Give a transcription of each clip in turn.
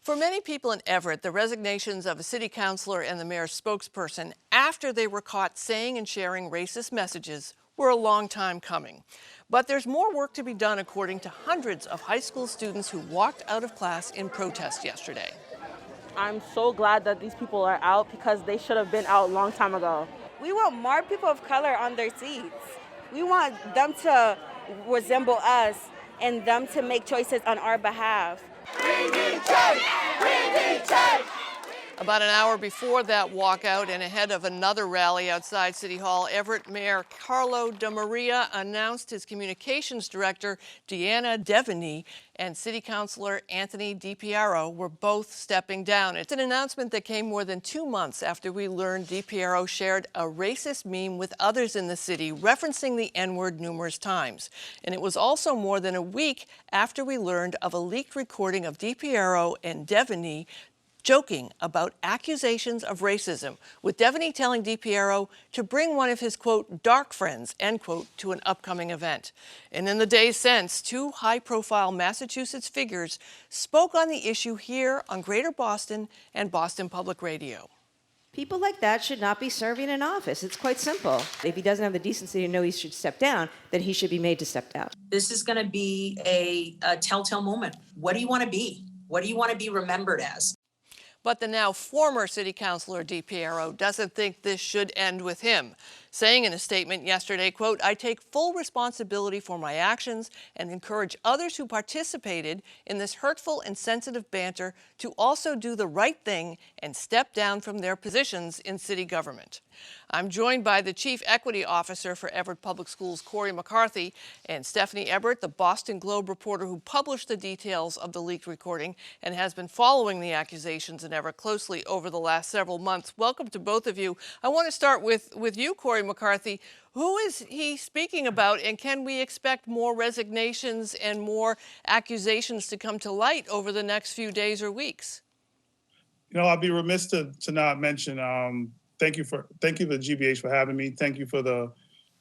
For many people in Everett, the resignations of a city councilor and the mayor's spokesperson after they were caught saying and sharing racist messages were a long time coming. But there's more work to be done, according to hundreds of high school students who walked out of class in protest yesterday. I'm so glad that these people are out because they should have been out a long time ago. We want more people of color on their seats. We want them to resemble us and them to make choices on our behalf. We need change! We need change! About an hour before that walkout and ahead of another rally outside City Hall, Everett Mayor Carlo DeMaria announced his communications director, Deanna Deveney, and City Councilor DiPierro were both stepping down. It's an announcement that came more than 2 months after we learned DiPierro shared a racist meme with others in the city, referencing the N-word numerous times. And it was also more than a week after we learned of a leaked recording of DiPierro and Deveney joking about accusations of racism, with Deveney telling DiPierro to bring one of his, quote, dark friends, end quote, to an upcoming event. And in the days since, two high-profile Massachusetts figures spoke on the issue here on Greater Boston and Boston Public Radio. People like that should not be serving in office. It's quite simple. If he doesn't have the decency to know he should step down, then he should be made to step down. This is going to be a telltale moment. What do you want to be? What do you want to be remembered as? But the now former city councilor DiPierro doesn't think this should end with him, saying in a statement yesterday, quote, "I take full responsibility for my actions and encourage others who participated in this hurtful and sensitive banter to also do the right thing and step down from their positions in city government." I'm joined by the Chief Equity Officer for Everett Public Schools, Cory McCarthy, and Stephanie Everett, the Boston Globe reporter who published the details of the leaked recording and has been following the accusations in Everett closely over the last several months. Welcome to both of you. I want to start with you, Cory McCarthy. Who is he speaking about, and can we expect more resignations and more accusations to come to light over the next few days or weeks? You know, I'd be remiss to not mention, thank you to GBH for having me. Thank you for the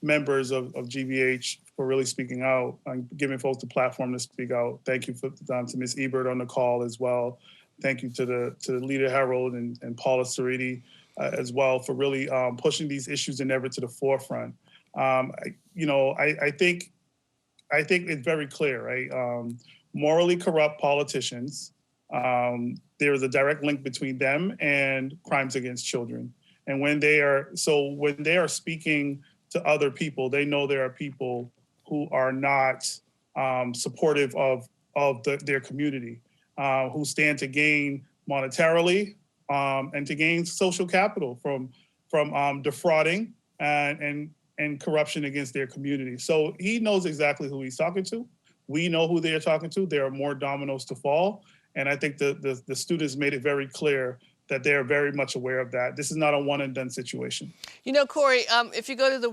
members of GBH for really speaking out and giving folks the platform to speak out. Thank you to Ms. Ebert on the call as well. Thank you to the leader Harold and Paula Ceriti as well for really pushing these issues in Everett to the forefront. I think it's very clear, right? Morally corrupt politicians. There is a direct link between them and crimes against children. And when they are speaking to other people, they know there are people who are not supportive of their community, who stand to gain monetarily and to gain social capital from defrauding and corruption against their community. So he knows exactly who he's talking to. We know who they are talking to. There are more dominoes to fall. And I think the students made it very clear that they're very much aware of that. This is not a one and done situation. You know, Cory, if you go to the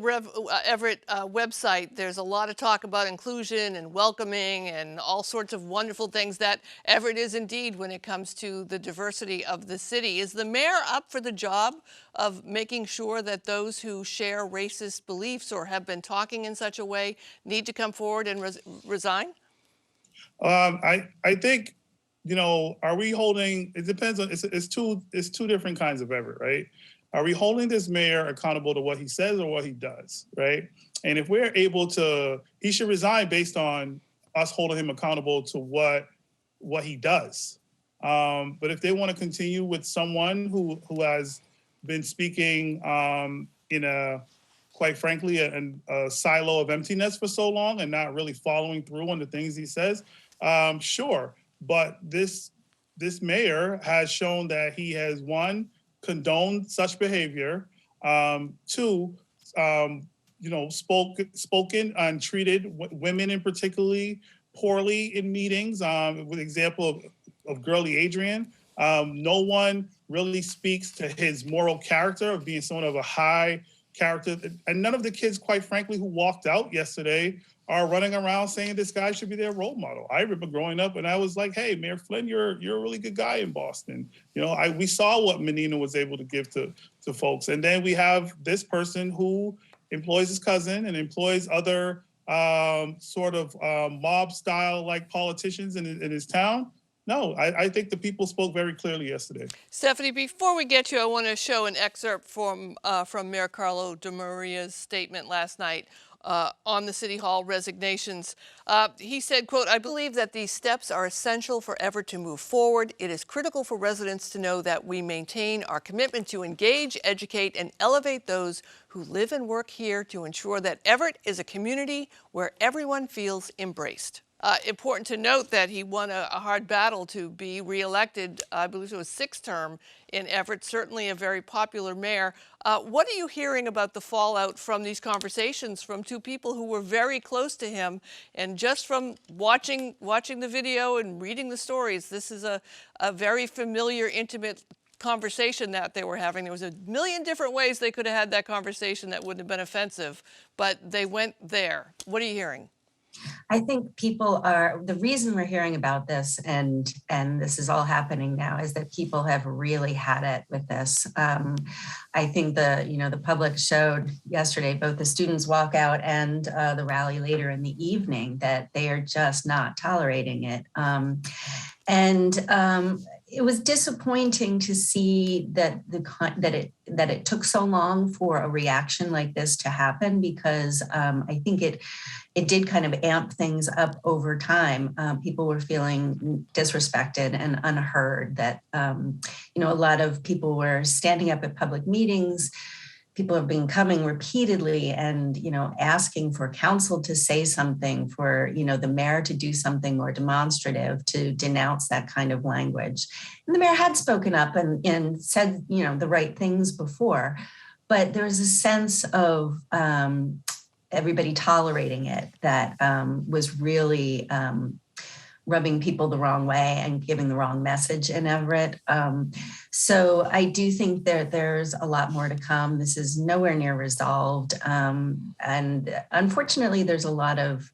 Everett website, there's a lot of talk about inclusion and welcoming and all sorts of wonderful things that Everett is indeed when it comes to the diversity of the city. Is the mayor up for the job of making sure that those who share racist beliefs or have been talking in such a way need to come forward and resign? I think, you know, are we holding, it depends on, it's two different kinds of Everett, right? Are we holding this mayor accountable to what he says or what he does, right? And if we're able to, he should resign based on us holding him accountable to what he does. But if they want to continue with someone who has been speaking in a, quite frankly, a silo of emptiness for so long and not really following through on the things he says, sure. But this mayor has shown that he has, one, condoned such behavior, two, spoken and treated women in particularly poorly in meetings. With example of Girly Adrian, no one really speaks to his moral character of being someone of a high character. And none of the kids, quite frankly, who walked out yesterday are running around saying this guy should be their role model. I remember growing up and I was like, hey, Mayor Flynn, you're a really good guy in Boston. You know, we saw what Menina was able to give to folks. And then we have this person who employs his cousin and employs other mob style like politicians in his town. No, I think the people spoke very clearly yesterday. Stephanie, before we get you, I want to show an excerpt from Mayor Carlo DeMaria's statement last night on the City Hall resignations. He said, quote, "I believe that these steps are essential for Everett to move forward. It is critical for residents to know that we maintain our commitment to engage, educate, and elevate those who live and work here to ensure that Everett is a community where everyone feels embraced." Important to note that he won a hard battle to be reelected, I believe it was 6th term in Everett, certainly a very popular mayor. What are you hearing about the fallout from these conversations from two people who were very close to him? And just from watching the video and reading the stories, this is a very familiar, intimate conversation that they were having. There was a million different ways they could have had that conversation that wouldn't have been offensive, but they went there. What are you hearing? I think the reason we're hearing about this and this is all happening now is that people have really had it with this. I think the public showed yesterday, both the students walkout and the rally later in the evening, that they are just not tolerating it. It was disappointing to see that it took so long for a reaction like this to happen, because I think it did kind of amp things up over time. People were feeling disrespected and unheard. That a lot of people were standing up at public meetings. People have been coming repeatedly and, asking for council to say something, for, the mayor to do something more demonstrative to denounce that kind of language. And the mayor had spoken up and said, the right things before, but there's a sense of everybody tolerating it that was really rubbing people the wrong way and giving the wrong message in Everett. So I do think there's a lot more to come. This is nowhere near resolved. And unfortunately, there's a lot of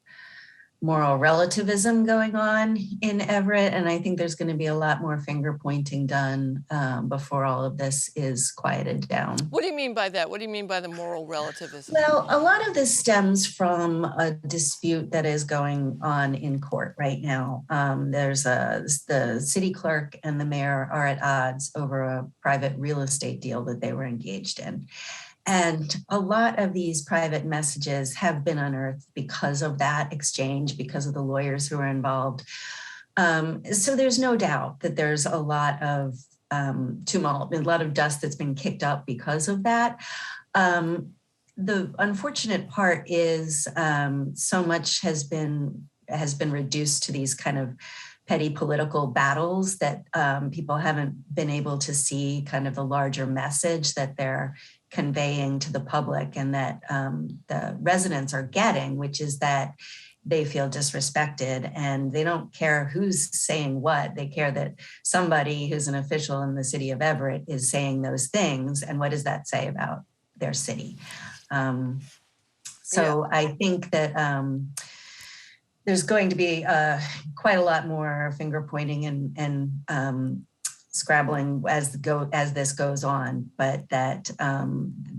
moral relativism going on in Everett. And I think there's going to be a lot more finger pointing done before all of this is quieted down. What do you mean by that? What do you mean by the moral relativism? Well, a lot of this stems from a dispute that is going on in court right now. The city clerk and the mayor are at odds over a private real estate deal that they were engaged in. And a lot of these private messages have been unearthed because of that exchange, because of the lawyers who are involved. So there's no doubt that there's a lot of tumult, a lot of dust that's been kicked up because of that. The unfortunate part is so much has been reduced to these kind of petty political battles that people haven't been able to see kind of the larger message that they're conveying to the public and that the residents are getting, which is that they feel disrespected and they don't care who's saying what. They care that somebody who's an official in the city of Everett is saying those things. And what does that say about their city? I think that there's going to be quite a lot more finger pointing and scrabbling as this goes on, but that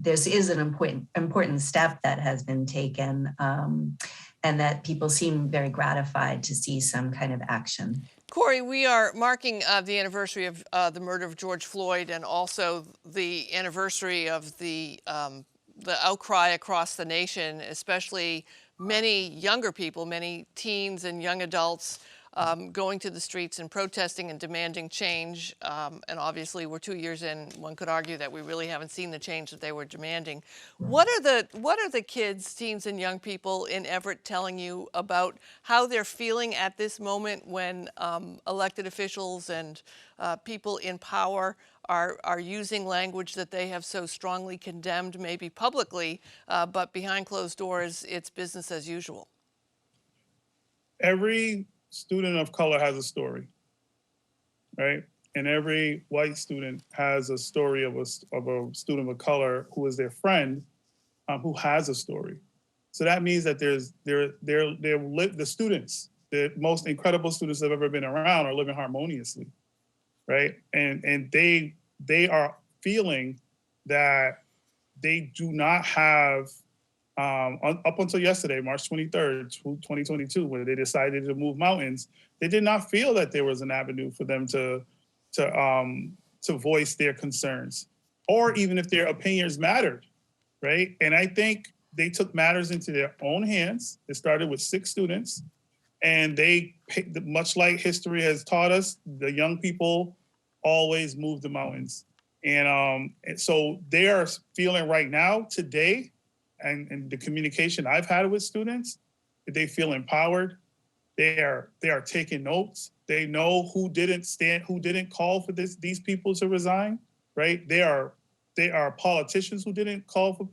this is an important step that has been taken, and that people seem very gratified to see some kind of action. Cory, we are marking the anniversary of the murder of George Floyd, and also the anniversary of the outcry across the nation, especially many younger people, many teens and young adults going to the streets and protesting and demanding change. And obviously, we're 2 years in. One could argue that we really haven't seen the change that they were demanding. What are the kids, teens, and young people in Everett telling you about how they're feeling at this moment when elected officials and people in power are using language that they have so strongly condemned, maybe publicly, but behind closed doors, it's business as usual? Every student of color has a story, right? And every white student has a story of a student of color who is their friend, who has a story. So that means that the students, the most incredible students that have ever been around, are living harmoniously, right? And they are feeling that they do not have up until yesterday, March 23rd, 2022, when they decided to move mountains, they did not feel that there was an avenue for them to voice their concerns, or even if their opinions mattered, right? And I think they took matters into their own hands. It started with 6 students, and they, much like history has taught us, the young people always move the mountains. And so they are feeling right now, today, and the communication I've had with students, they feel empowered. They are taking notes. They know who didn't call for these people to resign, right? They are politicians who didn't call for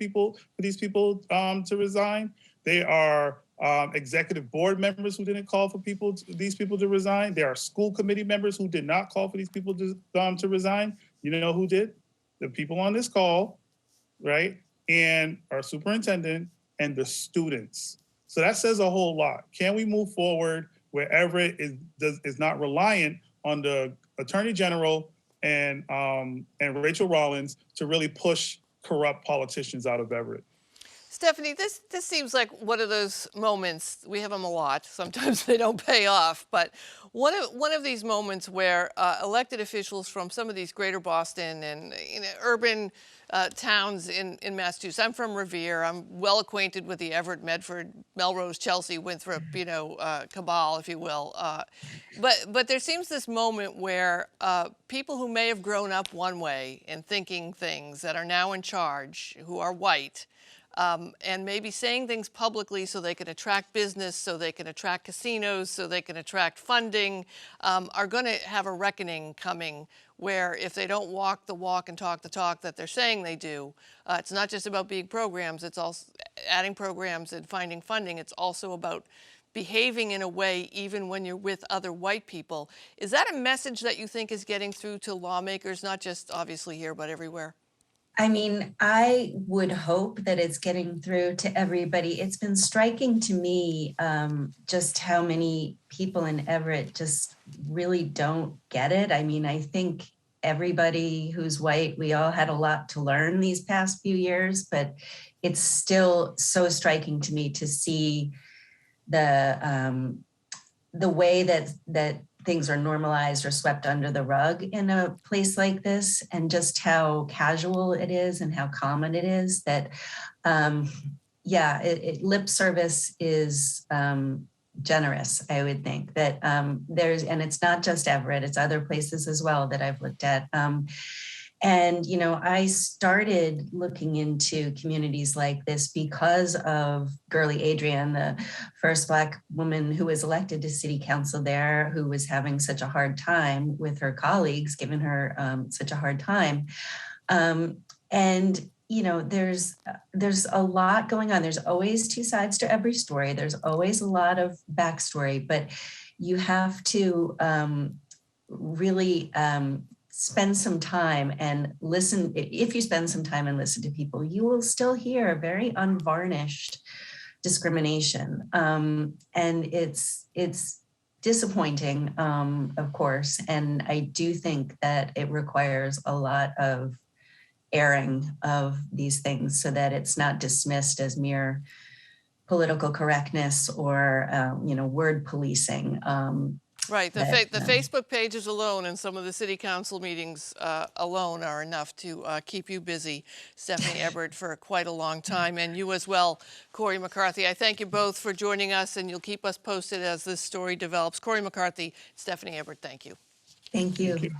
these people to resign. They are executive board members who didn't call for these people to resign. There are school committee members who did not call for these people to resign. You know who did? The people on this call, right? And our superintendent and the students. So that says a whole lot. Can we move forward where Everett is not reliant on the Attorney General and Rachel Rollins to really push corrupt politicians out of Everett? Stephanie, this seems like one of those moments. We have them a lot. Sometimes they don't pay off, but one of these moments where elected officials from some of these greater Boston and urban towns in Massachusetts. I'm from Revere. I'm well acquainted with the Everett, Medford, Melrose, Chelsea, Winthrop, cabal, if you will. But there seems this moment where people who may have grown up one way and thinking things that are now in charge, who are white, and maybe saying things publicly so they can attract business, so they can attract casinos, so they can attract funding, are going to have a reckoning coming where if they don't walk the walk and talk the talk that they're saying they do, it's not just about being programs, it's also adding programs and finding funding. It's also about behaving in a way even when you're with other white people. Is that a message that you think is getting through to lawmakers, not just obviously here, but everywhere? I mean, I would hope that it's getting through to everybody. It's been striking to me just how many people in Everett just really don't get it. I mean, I think everybody who's white, we all had a lot to learn these past few years, but it's still so striking to me to see the way that things are normalized or swept under the rug in a place like this, and just how casual it is and how common it is that, lip service is generous, I would think. That and it's not just Everett, it's other places as well that I've looked at. And, I started looking into communities like this because of Girly Adrian, the first Black woman who was elected to city council there, who was having such a hard time with her colleagues, giving her such a hard time. There's a lot going on. There's always two sides to every story. There's always a lot of backstory, but you have to really spend some time and listen. If you spend some time and listen to people, you will still hear very unvarnished discrimination. And it's disappointing, of course. And I do think that it requires a lot of airing of these things so that it's not dismissed as mere political correctness or, word policing. Right. The Facebook pages alone and some of the city council meetings alone are enough to keep you busy, Stephanie Everett, for quite a long time. And you as well, Cory McCarthy. I thank you both for joining us, and you'll keep us posted as this story develops. Cory McCarthy, Stephanie Everett, thank you. Thank you. Thank you.